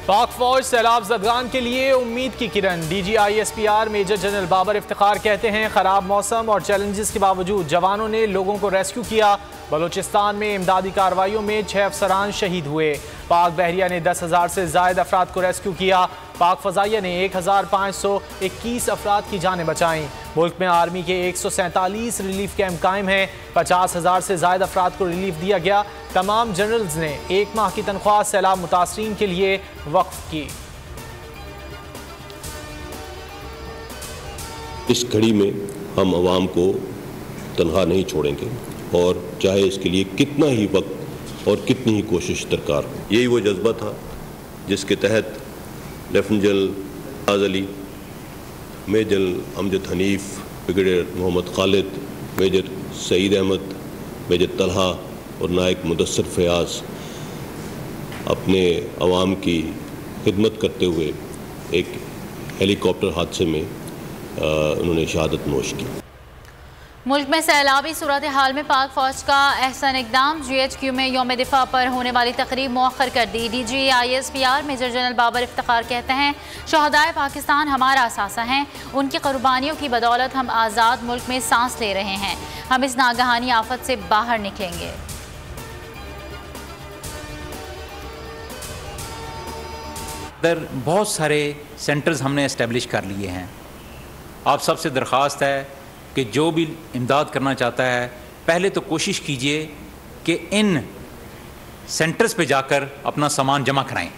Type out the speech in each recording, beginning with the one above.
पाक फौज सैलाब ज़दगान के लिए उम्मीद की किरण। DGISPR major general Babar Iftikhar कहते हैं खराब मौसम और चैलेंजेस के बावजूद जवानों ने लोगों को रेस्क्यू किया। बलूचिस्तान में इमदादी कार्रवाइयों में 6 अफसरान शहीद हुए। पाक बहरिया ने 10,000 से ज़ायद अफराद को रेस्क्यू किया। पाक फ़ज़ाइया ने 1,521 अफराद की जानें बचाईं। मुल्क में आर्मी के 147 रिलीफ कैंप कायम हैं। 50,000 से ज़ायद अफराद को रिलीफ दिया गया। तमाम जनरल्स ने 1 माह की तनख्वाह सैलाब मुतासरीन के लिए वक्फ की। इस घड़ी में हम आवाम को तनहा नहीं छोड़ेंगे और चाहे इसके लिए कितना ही वक्त और कितनी ही कोशिश दरकार हो। यही वो जज्बा था जिसके तहत lieutenant general Ayaz Ali, major Amjad Hanif, brigadier Mohammad Khalid, major Saeed Ahmed, major Talha और नायक मुदस्सर फयाज अपने अवाम की खिदमत करते हुए एक हेलीकॉप्टर हादसे में उन्होंने शहादत नोश की। मुल्क में सैलाबी सूरत हाल में पाक फौज का अहसन इकदाम। GHQ में यौम दिफा पर होने वाली तकरीब मौखर कर दी। DGISPR major general Babar Iftikhar कहते हैं शहदाए पाकिस्तान हमारा असासा हैं। उनकी कुर्बानियों की बदौलत हम आज़ाद मुल्क में सांस ले रहे हैं। हम इस नागहानी आफत से बाहर निकलेंगे। बहुत सारे सेंटर्स हमने इस्टेब्लिश कर लिए हैं। आप सबसे दरख्वास्त है कि जो भी इमदाद करना चाहता है पहले तो कोशिश कीजिए कि इन सेंटर्स पे जाकर अपना सामान जमा कराएं,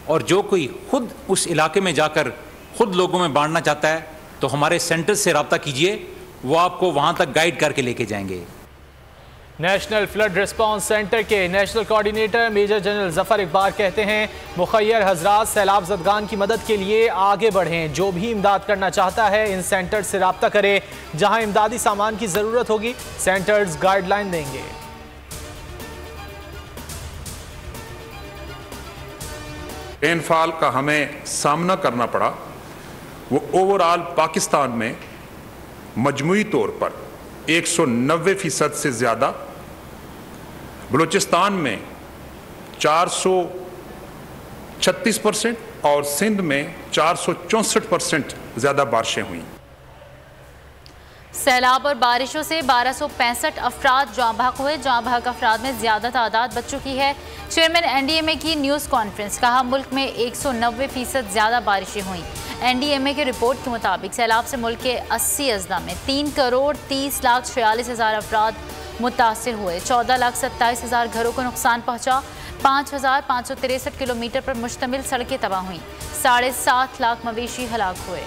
और जो कोई ख़ुद उस इलाके में जाकर ख़ुद लोगों में बांटना चाहता है तो हमारे सेंटर्स से रब्ता कीजिए, वो आपको वहाँ तक गाइड करके लेके जाएंगे। नेशनल फ्लड रिस्पांस सेंटर के national coordinator major general Zafar Iqbal कहते हैं मुखय्यर हजरात सैलाब ज़दगान की मदद के लिए आगे बढ़ें। जो भी इमदाद करना चाहता है इन सेंटर्स से रब्ता करे। जहां इमदादी सामान की ज़रूरत होगी सेंटर्स गाइडलाइन देंगे। रेनफॉल का हमें सामना करना पड़ा, वो ओवरऑल पाकिस्तान में मजमूई तौर पर 190% से ज़्यादा, बलूचिस्तान में 436% और सिंध में 464% ज़्यादा बारिशें हुई। सैलाब और बारिशों से 1265 अफराद जाँ बहक हुए। जाँ बहक अफराद में ज़्यादा तादाद बच्चों की है। चेयरमैन NDMA की न्यूज़ कॉन्फ्रेंस, कहा मुल्क में 190% ज़्यादा बारिशें हुई। NDMA की रिपोर्ट के मुताबिक सैलाब से मुल्क के 80 अजला में 3,30,46,000 अफराद मुतासिर हुए। 14,27,000 घरों को नुकसान पहुँचा। 5,563 किलोमीटर पर मुश्तमिल सड़कें तबाह हुई। 7.5 लाख मवेशी हलाक हुए।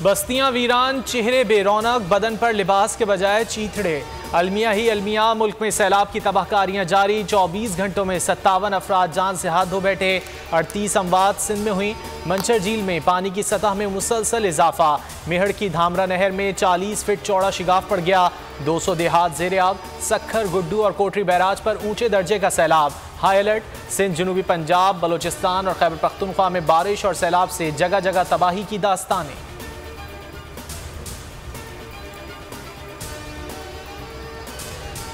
बस्तियां वीरान, चेहरे बेरौनक, बदन पर लिबास के बजाय चीथड़े। अलमिया ही अलमिया, मुल्क में सैलाब की तबाहकारियां जारी। 24 घंटों में 57 अफराद जान से हाथ धो बैठे। 38 अमवात सिंध में हुई। मंचर झील में पानी की सतह में मुसलसल इजाफा। मेहड़ की धामरा नहर में 40 फीट चौड़ा शिगाफ पड़ गया। 200 देहात ज़ेरे आब। सक्खर, गुड्डू और कोटरी बैराज पर ऊंचे दर्जे का सैलाब। High alert. सिंध, जनूबी पंजाब, बलूचिस्तान और खैबर पख्तूनख्वा में बारिश और सैलाब से जगह जगह तबाही की दास्तानें।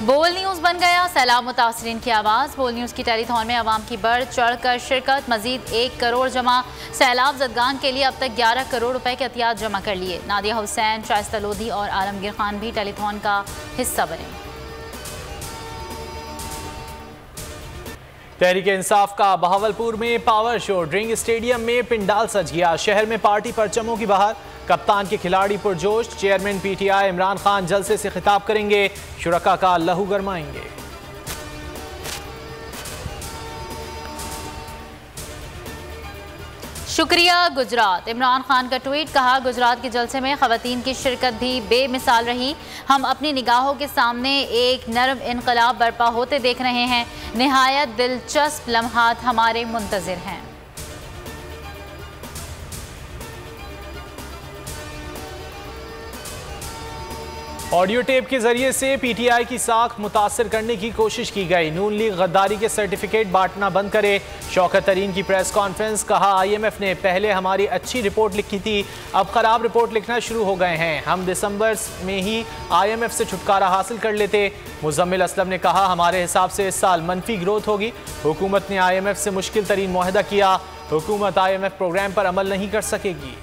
बोल न्यूज़ बन गया सैलाब मुतासरीन की आवाज़। बोल न्यूज़ की टेलीथॉन में आवाम की बढ़ चढ़ कर शिरकत। मजीद 1 करोड़ जमा। सैलाब ज़दगान के लिए अब तक 11 करोड़ रुपए के एहतियात जमा कर लिए। नादिया हुसैन, शाइस्ता लोधी और आलमगीर खान भी टेलीथॉन का हिस्सा बने। तहरीक इंसाफ का बहावलपुर में पावर शो। ड्रिंग स्टेडियम में पिंडाल सज गया। शहर में पार्टी परचमों की बहार। कप्तान के खिलाड़ी पुरजोश। चेयरमैन PTI इमरान खान जलसे से खिताब करेंगे। शुरका का लहू गरमाएंगे। शुक्रिया गुजरात। इमरान खान का ट्वीट, कहा गुजरात के जलसे में खवातीन की शिरकत भी बेमिसाल रही। हम अपनी निगाहों के सामने एक नर्म इनकलाब बर्पा होते देख रहे हैं। निहायत दिलचस्प लम्हात हमारे मुंतज़िर हैं। ऑडियो टेप के जरिए से पीटीआई की साख मुतासर करने की कोशिश की गई। नून लीग गद्दारी के सर्टिफिकेट बांटना बंद करे। शौकत तरीन की प्रेस कॉन्फ्रेंस। कहा IMF ने पहले हमारी अच्छी रिपोर्ट लिखी थी, अब खराब रिपोर्ट लिखना शुरू हो गए हैं। हम दिसंबर में ही IMF से छुटकारा हासिल कर लेते। मुजम्मिल असलम ने कहा हमारे हिसाब से इस साल मनफी ग्रोथ होगी। हुकूमत ने IMF से मुश्किल तरीन मुआहदा किया। हुकूमत IMF प्रोग्राम पर अमल नहीं कर सकेगी।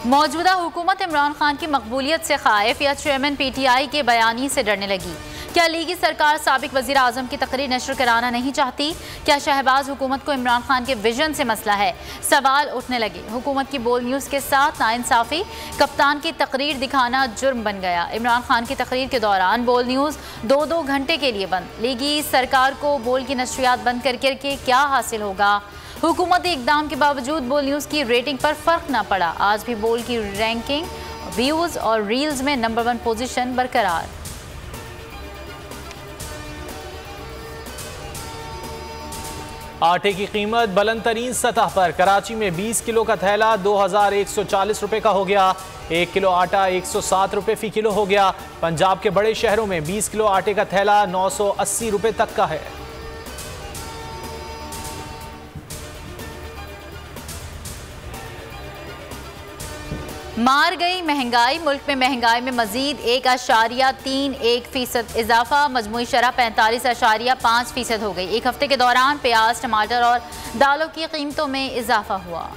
मौजूदा हुकूमत इमरान खान की मकबूलियत से खाइफ या चेयरमैन PTI के बयानी से डरने लगी? क्या लीगी सरकार साबिक वज़ीर आज़म की तकरीर नशर कराना नहीं चाहती? क्या शहबाज हुकूमत को इमरान खान के विजन से मसला है? सवाल उठने लगे। हुकूमत की बोल न्यूज़ के साथ नाइंसाफ़ी, कप्तान की तकरीर दिखाना जुर्म बन गया। इमरान खान की तकरीर के दौरान बोल न्यूज़ 2-2 घंटे के लिए बंद। लीगी सरकार को बोल की नशरियात बंद करके क्या हासिल होगा? हुकूमती इक़दाम के बावजूद बोल न्यूज़ की रेटिंग पर फ़र्क ना पड़ा। आज भी बोल की रैंकिंग, व्यूज़ और रील्स में नंबर 1 पोजीशन बरकरार। आटे की कीमत बुलंद तरीन सतह पर। कराची में 20 किलो का थैला 2140 रुपए का हो गया। 1 किलो आटा 107 रुपए फी किलो हो गया। पंजाब के बड़े शहरों में 20 किलो आटे का थैला 980 रुपए तक का है। मार गई महंगाई। मुल्क में महंगाई में मजीद 1.31% इजाफा। मजमूई शरह 45.5% हो गई। एक हफ्ते के दौरान प्याज, टमाटर और दालों की कीमतों में इजाफा हुआ।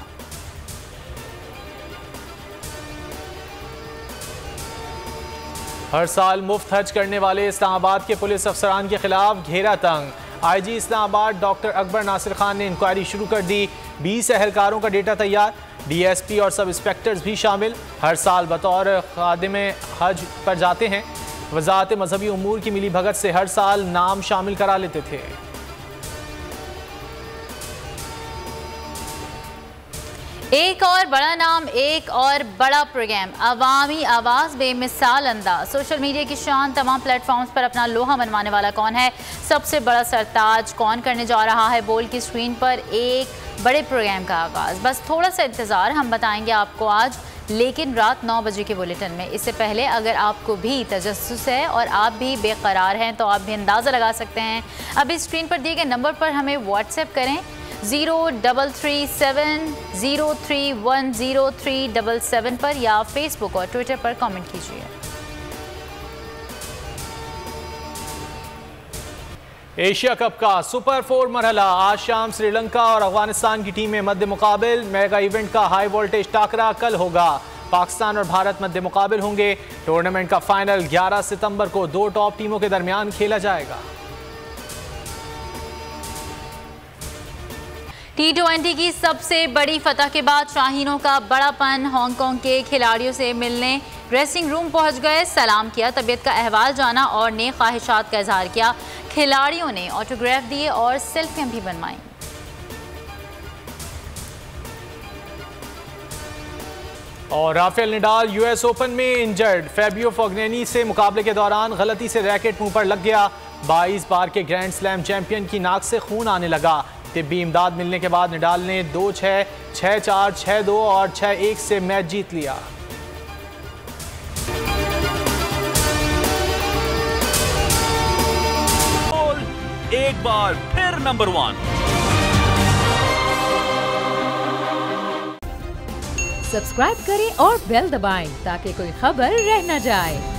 हर साल मुफ्त हज करने वाले इस्लामाबाद के पुलिस अफसरान के खिलाफ घेरा तंग। IG इस्लामाबाद डॉक्टर अकबर नासिर खान ने इंक्वायरी शुरू कर दी। 20 एहलकारों का डेटा तैयार। DSP और सब इंस्पेक्टर्स भी शामिल। हर साल बतौर खादिम हज पर जाते हैं। वजारत मजहबी उमूर की मिली भगत से हर साल नाम शामिल करा लेते थे। एक और बड़ा नाम, एक और बड़ा प्रोग्राम। अवामी आवाज़ बेमिसाल अंदाज। सोशल मीडिया की शान। तमाम प्लेटफॉर्म्स पर अपना लोहा मनवाने वाला कौन है? सबसे बड़ा सरताज कौन करने जा रहा है? बोल की स्क्रीन पर एक बड़े प्रोग्राम का आगाज़। बस थोड़ा सा इंतज़ार, हम बताएंगे आपको आज, लेकिन रात 9 बजे के बुलेटिन में। इससे पहले अगर आपको भी तजस्सुस है और आप भी बेकरार हैं तो आप भी अंदाज़ा लगा सकते हैं। अभी स्क्रीन पर दिए गए नंबर पर हमें व्हाट्सएप करें 0337031037 पर, या फेसबुक और ट्विटर पर कमेंट कीजिए। एशिया कप का सुपर 4 मरहला। आज शाम श्रीलंका और अफगानिस्तान की टीमें मध्य मुकाबिल। मेगा इवेंट का हाई वोल्टेज टाकरा कल होगा। पाकिस्तान और भारत मध्य मुकाबिल होंगे। टूर्नामेंट का फाइनल 11 सितंबर को 2 टॉप टीमों के दरमियान खेला जाएगा। T20 की सबसे बड़ी फतह के बाद शाहीनों का बड़ापन। हांगकांग के खिलाड़ियों से मिलने ड्रेसिंग रूम पहुंच गए, सलाम किया, तबीयत का अहवाल जाना और नेक ख्वाहिशात का इजहार किया। खिलाड़ियों ने ऑटोग्राफ दिए और सेल्फियां भी बनवाई। और राफेल नडाल US ओपन में इंजर्ड। फैबियो फोग्नेनी से मुकाबले के दौरान गलती से रैकेट मुंह पर लग गया। 22 बार के ग्रैंड स्लैम चैंपियन की नाक से खून आने लगा। तिब्बी इमदाद मिलने के बाद नडाल ने 2-6, 6-4, 6-2 और 6-1 से मैच जीत लिया। एक बार फिर नंबर 1। सब्सक्राइब करें और बेल दबाएं ताकि कोई खबर रह न जाए।